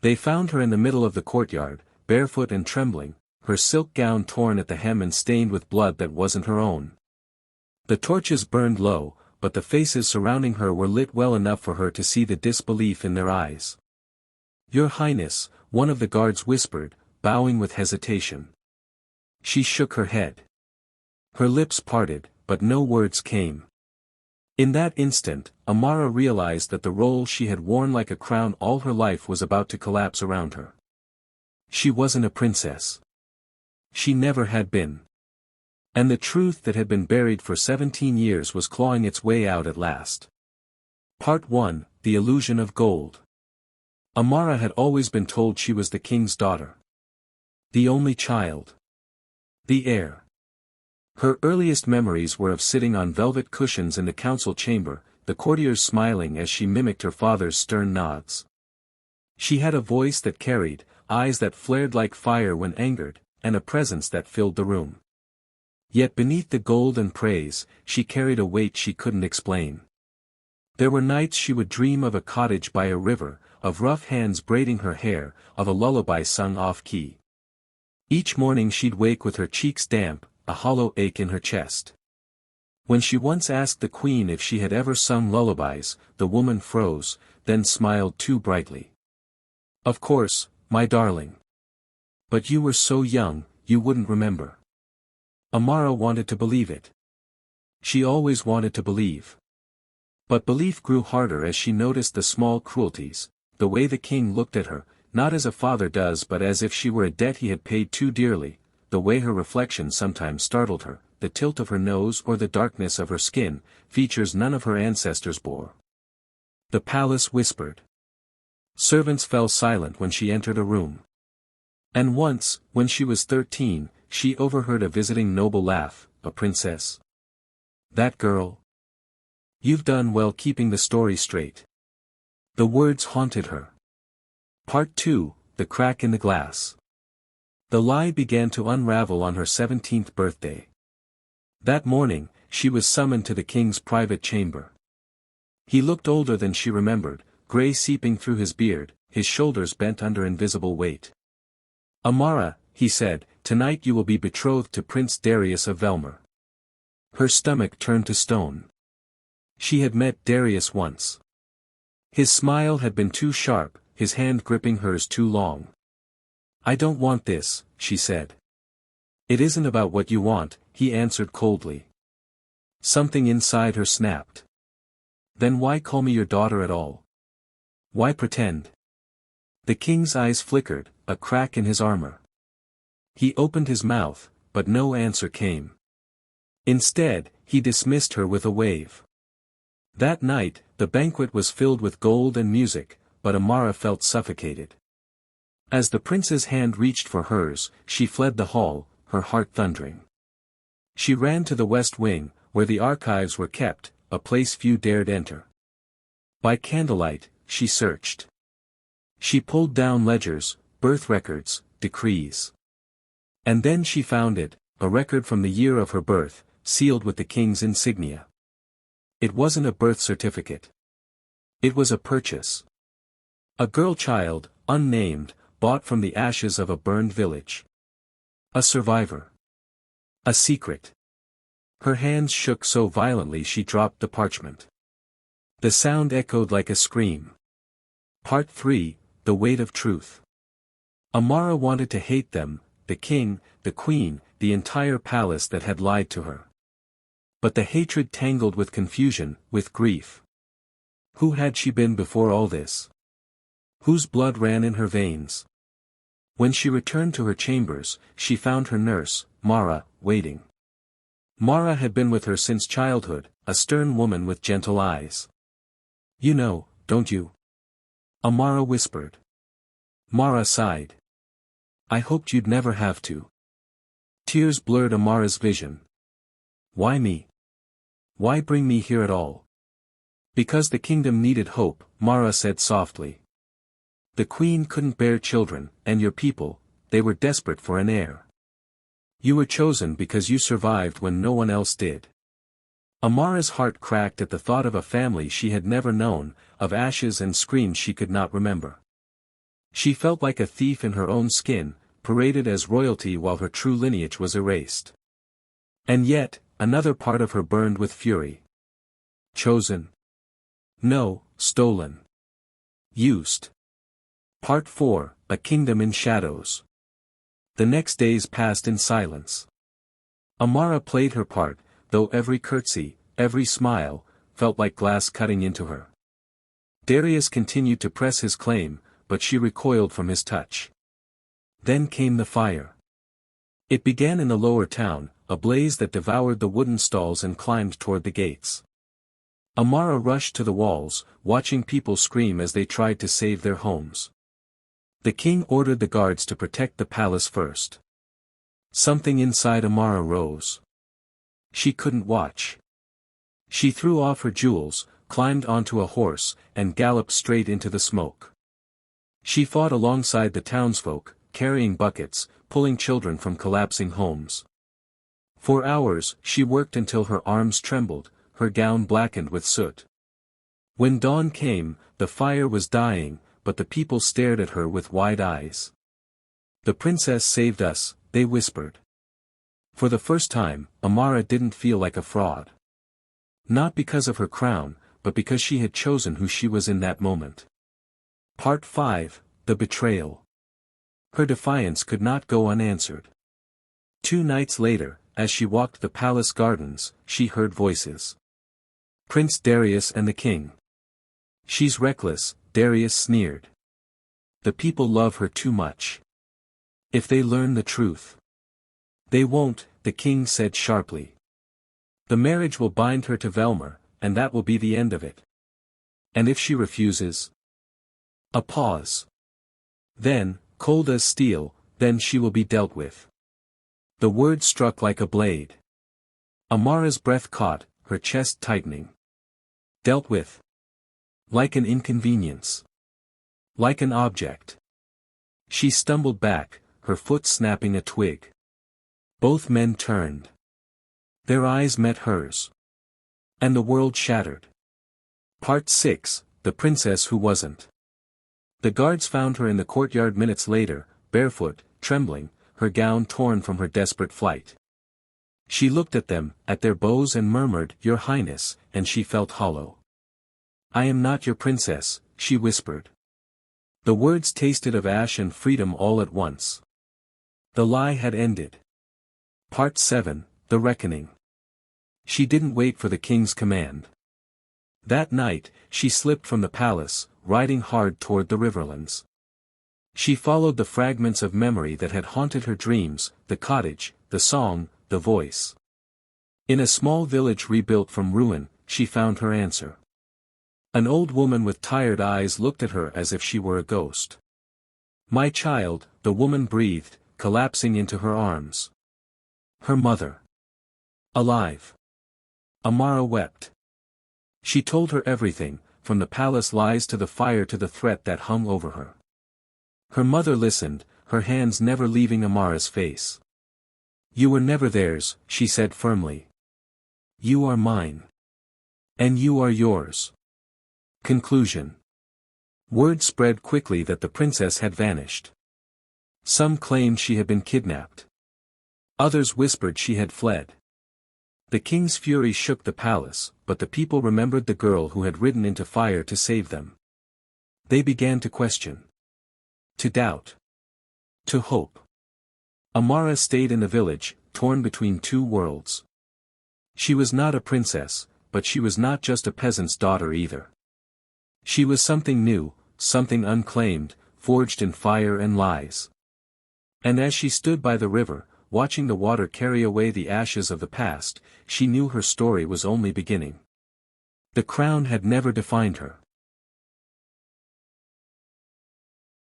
They found her in the middle of the courtyard, barefoot and trembling, her silk gown torn at the hem and stained with blood that wasn't her own. The torches burned low, but the faces surrounding her were lit well enough for her to see the disbelief in their eyes. "Your Highness," one of the guards whispered, bowing with hesitation. She shook her head. Her lips parted, but no words came. In that instant, Amara realized that the role she had worn like a crown all her life was about to collapse around her. She wasn't a princess. She never had been. And the truth that had been buried for 17 years was clawing its way out at last. Part 1, The Illusion of Gold. Amara had always been told she was the king's daughter. The only child. The heir. Her earliest memories were of sitting on velvet cushions in the council chamber, the courtiers smiling as she mimicked her father's stern nods. She had a voice that carried, eyes that flared like fire when angered, and a presence that filled the room. Yet beneath the gold and praise, she carried a weight she couldn't explain. There were nights she would dream of a cottage by a river, of rough hands braiding her hair, of a lullaby sung off-key. Each morning she'd wake with her cheeks damp, a hollow ache in her chest. When she once asked the queen if she had ever sung lullabies, the woman froze, then smiled too brightly. "Of course, my darling. But you were so young, you wouldn't remember." Amara wanted to believe it. She always wanted to believe. But belief grew harder as she noticed the small cruelties, the way the king looked at her, not as a father does but as if she were a debt he had paid too dearly, the way her reflection sometimes startled her, the tilt of her nose or the darkness of her skin, features none of her ancestors bore. The palace whispered. Servants fell silent when she entered a room. And once, when she was 13, she overheard a visiting noble laugh, "A princess? That girl? You've done well keeping the story straight." The words haunted her. Part 2, The Crack in the Glass. The lie began to unravel on her 17th birthday. That morning, she was summoned to the king's private chamber. He looked older than she remembered, gray seeping through his beard, his shoulders bent under invisible weight. "Amara," he said, "tonight you will be betrothed to Prince Darius of Velmer." Her stomach turned to stone. She had met Darius once. His smile had been too sharp, his hand gripping hers too long. "I don't want this," she said. "It isn't about what you want," he answered coldly. Something inside her snapped. "Then why call me your daughter at all? Why pretend?" The king's eyes flickered, a crack in his armor. He opened his mouth, but no answer came. Instead, he dismissed her with a wave. That night, the banquet was filled with gold and music, but Amara felt suffocated. As the prince's hand reached for hers, she fled the hall, her heart thundering. She ran to the west wing, where the archives were kept, a place few dared enter. By candlelight, she searched. She pulled down ledgers, birth records, decrees. And then she found it, a record from the year of her birth, sealed with the king's insignia. It wasn't a birth certificate. It was a purchase. A girl child, unnamed, bought from the ashes of a burned village. A survivor. A secret. Her hands shook so violently she dropped the parchment. The sound echoed like a scream. Part 3, The Weight of Truth. Amara wanted to hate them, the king, the queen, the entire palace that had lied to her. But the hatred tangled with confusion, with grief. Who had she been before all this? Whose blood ran in her veins? When she returned to her chambers, she found her nurse, Mara, waiting. Mara had been with her since childhood, a stern woman with gentle eyes. "You know, don't you?" Amara whispered. Mara sighed. "I hoped you'd never have to." Tears blurred Amara's vision. "Why me? Why bring me here at all?" "Because the kingdom needed hope," Mara said softly. "The queen couldn't bear children, and your people, they were desperate for an heir. You were chosen because you survived when no one else did." Amara's heart cracked at the thought of a family she had never known, of ashes and screams she could not remember. She felt like a thief in her own skin, paraded as royalty while her true lineage was erased. And yet, another part of her burned with fury. Chosen? No, stolen. Used. Part 4, A Kingdom in Shadows. The next days passed in silence. Amara played her part, though every curtsy, every smile, felt like glass cutting into her. Darius continued to press his claim, but she recoiled from his touch. Then came the fire. It began in the lower town, a blaze that devoured the wooden stalls and climbed toward the gates. Amara rushed to the walls, watching people scream as they tried to save their homes. The king ordered the guards to protect the palace first. Something inside Amara rose. She couldn't watch. She threw off her jewels, climbed onto a horse, and galloped straight into the smoke. She fought alongside the townsfolk, carrying buckets, pulling children from collapsing homes. For hours, she worked until her arms trembled, her gown blackened with soot. When dawn came, the fire was dying, but the people stared at her with wide eyes. "The princess saved us," they whispered. For the first time, Amara didn't feel like a fraud. Not because of her crown, but because she had chosen who she was in that moment. Part 5, The Betrayal. Her defiance could not go unanswered. 2 nights later, as she walked the palace gardens, she heard voices. Prince Darius and the king. "She's reckless," Darius sneered. "The people love her too much. If they learn the truth." "They won't," the king said sharply. "The marriage will bind her to Velmer, and that will be the end of it." "And if she refuses?" A pause. "Then, cold as steel, then she will be dealt with." The word struck like a blade. Amara's breath caught, her chest tightening. Dealt with. Like an inconvenience. Like an object. She stumbled back, her foot snapping a twig. Both men turned. Their eyes met hers. And the world shattered. Part 6, The Princess Who Wasn't. The guards found her in the courtyard minutes later, barefoot, trembling, her gown torn from her desperate flight. She looked at them, at their bows and murmured, "Your Highness," and she felt hollow. "I am not your princess," she whispered. The words tasted of ash and freedom all at once. The lie had ended. Part 7, The Reckoning. She didn't wait for the king's command. That night, she slipped from the palace, riding hard toward the riverlands. She followed the fragments of memory that had haunted her dreams, the cottage, the song, the voice. In a small village rebuilt from ruin, she found her answer. An old woman with tired eyes looked at her as if she were a ghost. "My child," the woman breathed, collapsing into her arms. Her mother. Alive. Amara wept. She told her everything, from the palace lies to the fire to the threat that hung over her. Her mother listened, her hands never leaving Amara's face. "You were never theirs," she said firmly. "You are mine. And you are yours." Conclusion. Word spread quickly that the princess had vanished. Some claimed she had been kidnapped. Others whispered she had fled. The king's fury shook the palace, but the people remembered the girl who had ridden into fire to save them. They began to question. To doubt. To hope. Amara stayed in the village, torn between 2 worlds. She was not a princess, but she was not just a peasant's daughter either. She was something new, something unclaimed, forged in fire and lies. And as she stood by the river, watching the water carry away the ashes of the past, she knew her story was only beginning. The crown had never defined her.